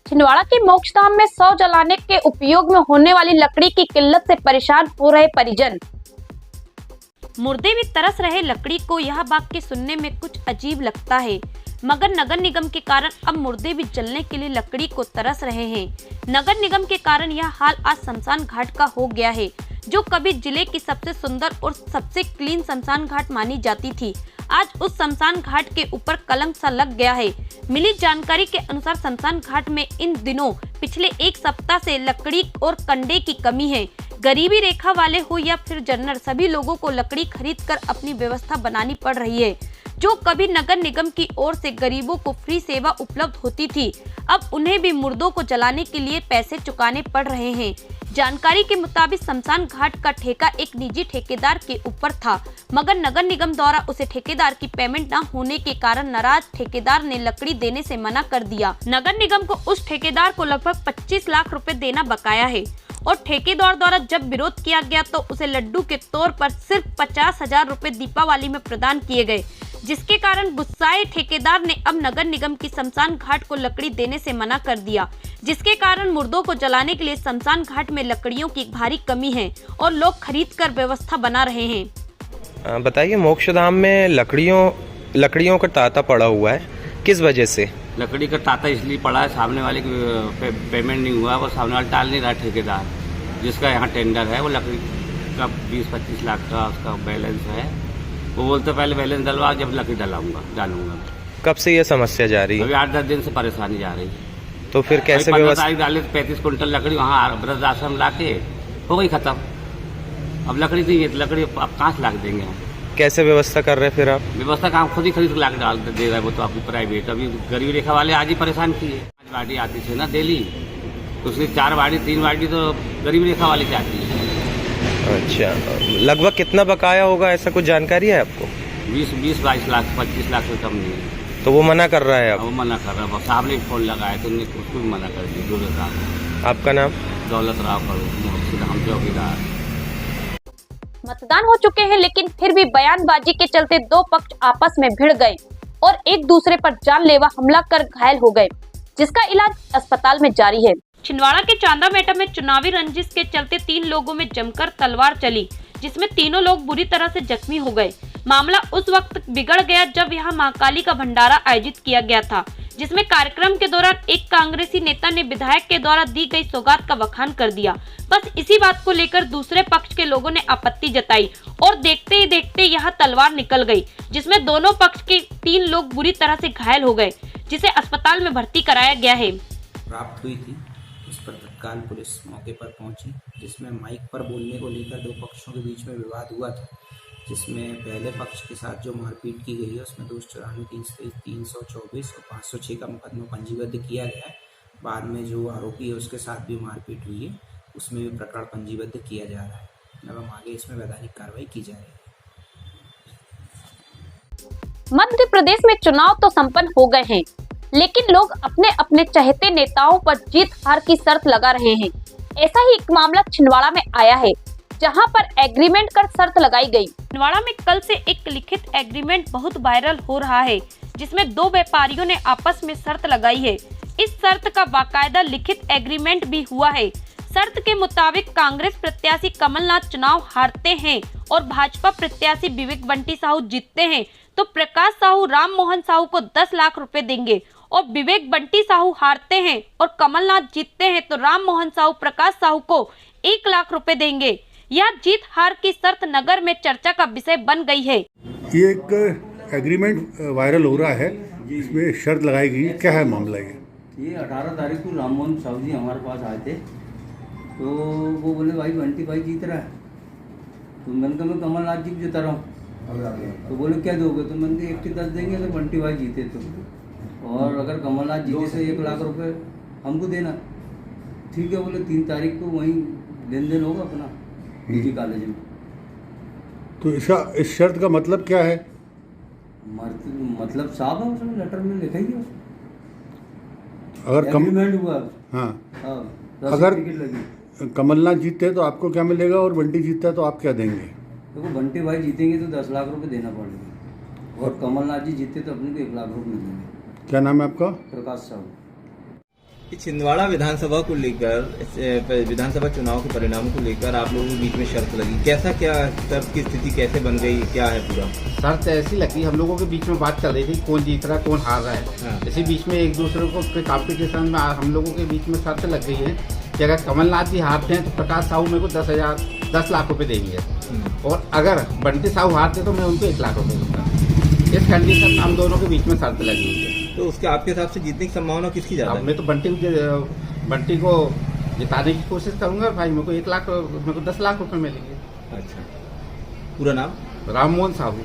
छिंदवाड़ा के मोक्षधाम में शव जलाने के उपयोग में होने वाली लकड़ी की किल्लत से परेशान हो रहे परिजन। मुर्दे भी तरस रहे लकड़ी को। यह वाक्य सुनने में कुछ अजीब लगता है, मगर नगर निगम के कारण अब मुर्दे भी जलने के लिए लकड़ी को तरस रहे हैं। नगर निगम के कारण यह हाल आज शमशान घाट का हो गया है, जो कभी जिले की सबसे सुंदर और सबसे क्लीन शमशान घाट मानी जाती थी। आज उस शमशान घाट के ऊपर कलंक सा लग गया है। मिली जानकारी के अनुसार शमशान घाट में इन दिनों पिछले एक सप्ताह से लकड़ी और कंडे की कमी है। गरीबी रेखा वाले हो या फिर जनरल, सभी लोगों को लकड़ी खरीद कर अपनी व्यवस्था बनानी पड़ रही है। जो कभी नगर निगम की ओर से गरीबों को फ्री सेवा उपलब्ध होती थी, अब उन्हें भी मुर्दों को जलाने के लिए पैसे चुकाने पड़ रहे हैं। जानकारी के मुताबिक शमशान घाट का ठेका एक निजी ठेकेदार के ऊपर था, मगर नगर निगम द्वारा उसे ठेकेदार की पेमेंट न होने के कारण नाराज ठेकेदार ने लकड़ी देने से मना कर दिया। नगर निगम को उस ठेकेदार को लगभग 25 लाख रुपए देना बकाया है और ठेकेदार द्वारा जब विरोध किया गया तो उसे लड्डू के तौर पर सिर्फ 50,000 रुपए दीपावली में प्रदान किए गए, जिसके कारण गुस्साए ठेकेदार ने अब नगर निगम की शमशान घाट को लकड़ी देने से मना कर दिया, जिसके कारण मुर्दों को जलाने के लिए शमशान घाट में लकड़ियों की भारी कमी है और लोग खरीद कर व्यवस्था बना रहे हैं। बताइए, मोक्षधाम में लकड़ियों का तांता पड़ा हुआ है, किस वजह से? लकड़ी का तांता इसलिए पड़ा है, सामने वाले की पेमेंट नहीं हुआ, वो सामने वाले टाल नहीं रहा ठेकेदार, जिसका यहाँ टेंडर है। वो लकड़ी का 20-25 लाख का उसका बैलेंस है। वो बोलते पहले बैलेंस डलवा, जब लकड़ी डालूंगा। कब से ये समस्या जा रही है? अभी 8-10 दिन से परेशानी जा रही है। तो फिर कैसे व्यवस्था? डाले 35 कुंटल लकड़ी वहाँ वृद्ध आश्रम ला के हो गई खत्म। अब लकड़ी नहीं है तो लकड़ी अब कहाँ से ला के देंगे हम? कैसे व्यवस्था कर रहे हैं फिर आप? व्यवस्था का हम खुद ही खरीद ला के डाल दे रहे हैं, वो तो आपकी प्राइवेट। अभी गरीब रेखा वाले आज ही परेशान किए। 5 बाड़ी आती थी ना डेली, तो उसकी 4 बाड़ी 3 बाड़ी तो गरीब रेखा वाले की आती है। अच्छा, लगभग कितना बकाया होगा, ऐसा कुछ जानकारी है आपको? 20-22 लाख 25 लाख से कम नहीं है। तो वो मना कर रहा है अब? वो मना कर रहा है, साहब ने फोन लगाया तो उसको भी मना कर दिया। आपका नाम? दौलत राव हम चौकीदार। मतदान हो चुके हैं, लेकिन फिर भी बयानबाजी के चलते दो पक्ष आपस में भिड़ गए और एक दूसरे पर जानलेवा हमला कर घायल हो गए, जिसका इलाज अस्पताल में जारी है। छिंदवाड़ा के चांदामेटा में चुनावी रंजिश के चलते 3 लोगों में जमकर तलवार चली, जिसमें तीनों लोग बुरी तरह से जख्मी हो गए। मामला उस वक्त बिगड़ गया जब यहाँ महाकाली का भंडारा आयोजित किया गया था, जिसमें कार्यक्रम के दौरान एक कांग्रेसी नेता ने विधायक के द्वारा दी गई सौगात का बखान कर दिया। बस इसी बात को लेकर दूसरे पक्ष के लोगों ने आपत्ति जताई और देखते ही देखते यहाँ तलवार निकल गई, जिसमें दोनों पक्ष के 3 लोग बुरी तरह से घायल हो गए, जिसे अस्पताल में भर्ती कराया गया है। प्राप्त हुई थी, इस पर तत्काल पुलिस मौके पर पहुंची, जिसमें माइक पर बोलने को लेकर 2 पक्षों के बीच में विवाद हुआ था, जिसमें पहले पक्ष के साथ जो मारपीट की गई है उसमें 294, 324 और 506 का मुकदमा पंजीबद्ध किया गया है। बाद में जो आरोपी है उसके साथ भी मारपीट हुई है, उसमें भी प्रकरण पंजीबद्ध किया जा रहा है। एवं आगे इसमें वैधानिक कार्रवाई की जा रही है। मध्य प्रदेश में चुनाव तो संपन्न हो गए हैं, लेकिन लोग अपने अपने चहेते नेताओं पर जीत हार की शर्त लगा रहे हैं। ऐसा ही एक मामला छिंदवाड़ा में आया है, जहां पर एग्रीमेंट कर शर्त लगाई गई। छिंदवाड़ा में कल से एक लिखित एग्रीमेंट बहुत वायरल हो रहा है, जिसमें 2 व्यापारियों ने आपस में शर्त लगाई है। इस शर्त का बाकायदा लिखित एग्रीमेंट भी हुआ है। शर्त के मुताबिक कांग्रेस प्रत्याशी कमलनाथ चुनाव हारते हैं और भाजपा प्रत्याशी विवेक बंटी साहू जीतते हैं तो प्रकाश साहू राम मोहन साहू को 10 लाख रुपए देंगे, और विवेक बंटी साहू हारते हैं और कमलनाथ जीतते हैं तो राम मोहन साहू प्रकाश साहू को 1 लाख रुपए देंगे। यह जीत हार की शर्त नगर में चर्चा का विषय बन गई है। ये एक एग्रीमेंट वायरल हो रहा है, इसमें शर्त लगाई गई, क्या है मामला? ये 18 तारीख को राम मोहन साहू जी हमारे पास आए थे, तो वो बोले भाई बंटी भाई जीत रहा है, तो मैंने कहा मैं कमलनाथ जी जीता रहा हूँ। तो बोले क्या दोगे? तो मैंने कहा 1 के 10 देंगे अगर बंटी भाई जीते तो, और अगर कमलनाथ जीते तो 1 लाख रुपए हमको देना। ठीक है बोले, 3 तारीख को वहीं लेन देन होगा अपना निजी कॉलेज में। तो इस शर्त का मतलब क्या है? मतलब साहब है, उसमें लेटर में लिखा ही है, अगर एग्रीमेंट हुआ। हाँ, अगर कमलनाथ जीतते हैं तो आपको क्या मिलेगा और बंटी जीतता है तो आप क्या देंगे? देखो, बंटी भाई जीतेंगे तो 10 लाख रुपए देना पड़ेगा, और कमलनाथ जी जीते तो अपने को 1 लाख रुपए मिलेंगे। क्या नाम है आपका? प्रकाश साहू। कि छिंदवाड़ा विधानसभा को लेकर विधानसभा चुनाव के परिणामों को लेकर आप लोगों के बीच में शर्त लगी, कैसा क्या शर्त की स्थिति कैसे बन गई, क्या है पूरा? शर्त ऐसी लगी, हम लोगों के बीच में बात चल रही थी कौन जीत रहा है कौन हार रहा है। हाँ। इसी बीच में एक दूसरे को कॉम्पिटिशन में हम लोगों के बीच में शर्त लग गई है कि अगर कमलनाथ जी हारते हैं तो प्रकाश साहू मेरे को 10 लाख रुपए देंगे, और अगर बंटी साहू हारते तो मैं उनको 1 लाख रुपए दूंगा। इस कंडीशन में हम दोनों के बीच में शर्त लगी हुई है। तो उसके आपके हिसाब से जीतने की संभावना किसकी ज्यादा अब है? मैं तो बंटी को जिताने की कोशिश करूंगा भाई। मेरे को 1 लाख, मेरे को 10 लाख रुपए मिलेंगे। अच्छा, पूरा नाम? राममोहन साहू।